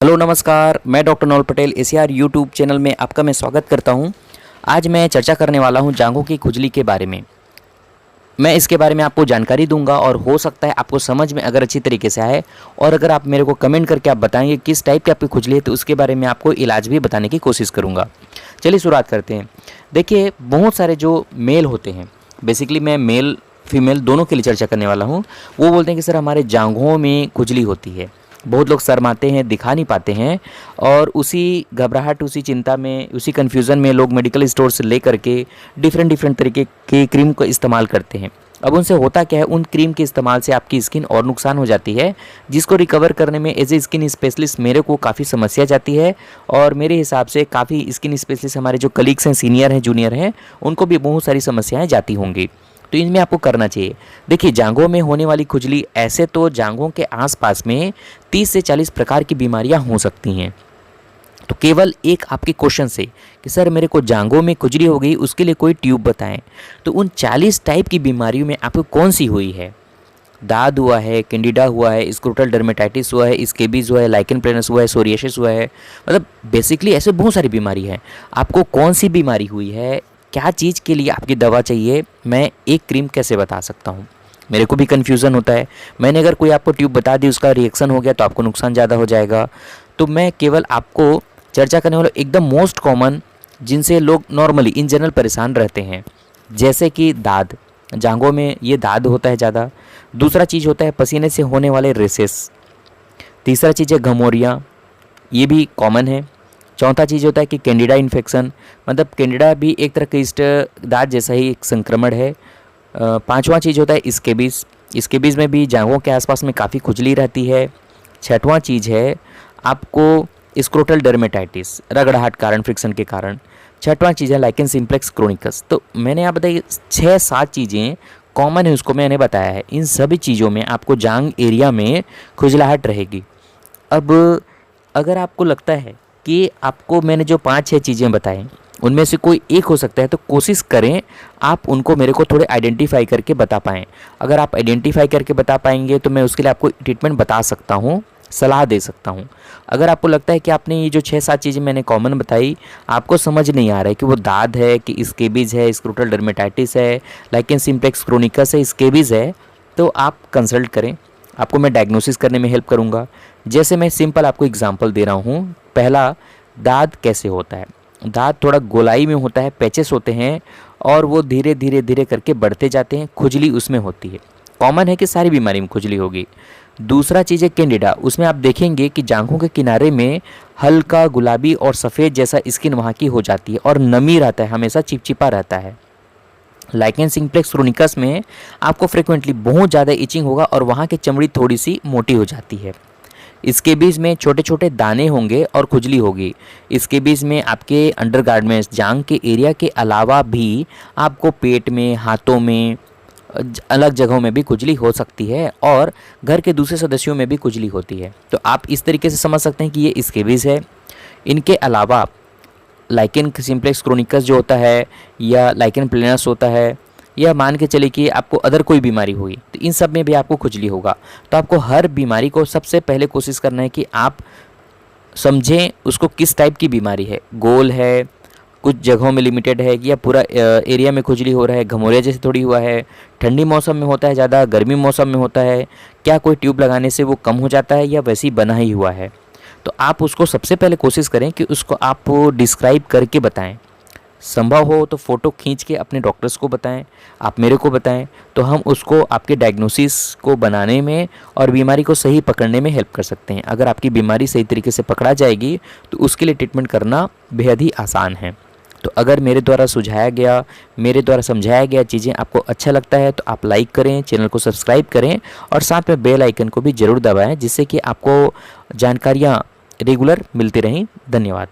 Hello नमस्कार, मैं doctor Naval Patel ACR YouTube channel में आपका मैं स्वागत करता हूं। आज मैं चर्चा करने वाला हूं जांघों की खुजली के बारे में। मैं इसके बारे में आपको जानकारी दूंगा और हो सकता है आपको समझ में अगर अच्छी तरीके से आए, और अगर आप मेरे को कमेंट करके आप बताएंगे किस टाइप की आपकी खुजली है तो उसके बारे में आपको इलाज भी बताने की कोशिश करूँगा। चलिए शुरुआत करते हैं। देखिए, बहुत सारे जो मेल होते हैं, बेसिकली मैं मेल फीमेल दोनों के लिए चर्चा करने वाला हूँ। वो बोलते हैं कि सर हमारे जांघों में खुजली होती है। बहुत लोग शर्माते हैं, दिखा नहीं पाते हैं, और उसी घबराहट, उसी चिंता में, उसी कन्फ्यूज़न में लोग मेडिकल स्टोर से ले करके डिफरेंट तरीके की क्रीम का इस्तेमाल करते हैं। अब उनसे होता क्या है, उन क्रीम के इस्तेमाल से आपकी स्किन और नुकसान हो जाती है, जिसको रिकवर करने में एज ए स्किन स्पेशलिस्ट मेरे को काफ़ी समस्या जाती है। और मेरे हिसाब से काफ़ी स्किन स्पेशलिस्ट हमारे जो कलीग्स हैं, सीनियर हैं, जूनियर हैं, उनको भी बहुत सारी समस्याएँ जाती होंगी। तो इनमें आपको करना चाहिए। देखिए, जांघों में होने वाली खुजली, ऐसे तो जांघों के आसपास में 30 से 40 प्रकार की बीमारियां हो सकती हैं। तो केवल एक आपके क्वेश्चन से कि सर मेरे को जांघों में खुजली हो गई, उसके लिए कोई ट्यूब बताएं, तो उन 40 टाइप की बीमारियों में आपको कौन सी हुई है? दाद हुआ है, कैंडिडा हुआ है, स्क्रोटल डर्मेटाइटिस हुआ है, स्केबीज हुआ है, लाइकन प्लेनस हुआ है, सोरियासिस हुआ है, मतलब बेसिकली ऐसे बहुत सारी बीमारी है। आपको कौन सी बीमारी हुई है, क्या चीज़ के लिए आपकी दवा चाहिए, मैं एक क्रीम कैसे बता सकता हूँ? मेरे को भी कन्फ्यूज़न होता है। मैंने अगर कोई आपको ट्यूब बता दी, उसका रिएक्शन हो गया तो आपको नुकसान ज़्यादा हो जाएगा। तो मैं केवल आपको चर्चा करने वाला एकदम मोस्ट कॉमन, जिनसे लोग नॉर्मली इन जनरल परेशान रहते हैं, जैसे कि दाद। जांघों में ये दाद होता है ज़्यादा। दूसरा चीज़ होता है पसीने से होने वाले रेसेस। तीसरा चीज़ है घमौरियाँ, ये भी कॉमन है। चौथा चीज़ होता है कि कैंडिडा इन्फेक्शन, मतलब कैंडिडा भी एक तरह के दाद जैसा ही एक संक्रमण है। पांचवा चीज़ होता है स्केबीज। स्केबीज में भी जांघों के आसपास में काफ़ी खुजली रहती है। छठवां चीज़ है आपको स्क्रोटल डर्मेटाइटिस, रगड़ाहट कारण, फ्रिक्शन के कारण। छठवां चीज़ है लाइकेन सिम्प्लेक्स क्रोनिकस। तो मैंने आप बताइए 6-7 चीज़ें कॉमन है, उसको मैंने बताया है। इन सभी चीज़ों में आपको जांघ एरिया में खुजलाहट रहेगी। अब अगर आपको लगता है कि आपको मैंने जो 5-6 चीज़ें बताएं उनमें से कोई एक हो सकता है, तो कोशिश करें आप उनको मेरे को थोड़े आइडेंटिफाई करके बता पाएँ। अगर आप आइडेंटिफाई करके बता पाएंगे तो मैं उसके लिए आपको ट्रीटमेंट बता सकता हूँ, सलाह दे सकता हूँ। अगर आपको लगता है कि आपने ये जो 6-7 चीज़ें मैंने कॉमन बताई, आपको समझ नहीं आ रहा है कि वो दाद है, कि स्केबीज है, स्क्रोटल डर्मेटाइटिस है, लाइकेन सिम्प्लेक्स क्रोनिकस है, स्केबीज है, तो आप कंसल्ट करें। आपको मैं डायग्नोसिस करने में हेल्प करूँगा। जैसे मैं सिंपल आपको एग्जांपल दे रहा हूँ। पहला, दाद कैसे होता है? दाद थोड़ा गोलाई में होता है, पैचेस होते हैं, और वो धीरे धीरे करके बढ़ते जाते हैं। खुजली उसमें होती है। कॉमन है कि सारी बीमारी में खुजली होगी। दूसरा चीज़ है कैंडिडा। उसमें आप देखेंगे कि जांघों के किनारे में हल्का गुलाबी और सफ़ेद जैसा स्किन वहाँ की हो जाती है, और नमी रहता है, हमेशा चिपचिपा रहता है। लाइकेन सिम्प्लेक्स क्रोनिकस में आपको फ्रिक्वेंटली बहुत ज़्यादा इचिंग होगा, और वहाँ की चमड़ी थोड़ी सी मोटी हो जाती है। इसके बीच में छोटे छोटे दाने होंगे और खुजली होगी। इसके बीच में आपके अंडरगारमेंट्स, जांघ के एरिया के अलावा भी आपको पेट में, हाथों में, अलग जगहों में भी खुजली हो सकती है, और घर के दूसरे सदस्यों में भी खुजली होती है। तो आप इस तरीके से समझ सकते हैं कि ये स्केबीज है। इनके अलावा लाइकेन सिम्प्लेक्स क्रोनिकस जो होता है, या लाइकेन प्लेनस होता है, या मान के चलिए कि आपको अदर कोई बीमारी हुई, तो इन सब में भी आपको खुजली होगा। तो आपको हर बीमारी को सबसे पहले कोशिश करना है कि आप समझें उसको किस टाइप की बीमारी है। गोल है, कुछ जगहों में लिमिटेड है, या पूरा एरिया में खुजली हो रहा है, घमौरिया जैसे थोड़ी हुआ है, ठंडी मौसम में होता है ज़्यादा, गर्मी मौसम में होता है, क्या कोई ट्यूब लगाने से वो कम हो जाता है, या वैसे ही बना ही हुआ है। तो आप उसको सबसे पहले कोशिश करें कि उसको आप डिस्क्राइब करके बताएं। संभव हो तो फ़ोटो खींच के अपने डॉक्टर्स को बताएं, आप मेरे को बताएं, तो हम उसको आपके डायग्नोसिस को बनाने में और बीमारी को सही पकड़ने में हेल्प कर सकते हैं। अगर आपकी बीमारी सही तरीके से पकड़ा जाएगी तो उसके लिए ट्रीटमेंट करना बेहद ही आसान है। तो अगर मेरे द्वारा सुझाया गया, मेरे द्वारा समझाया गया चीज़ें आपको अच्छा लगता है तो आप लाइक करें, चैनल को सब्सक्राइब करें, और साथ में बेल आइकन को भी ज़रूर दबाएं, जिससे कि आपको जानकारियाँ रेगुलर मिलती रहें। धन्यवाद।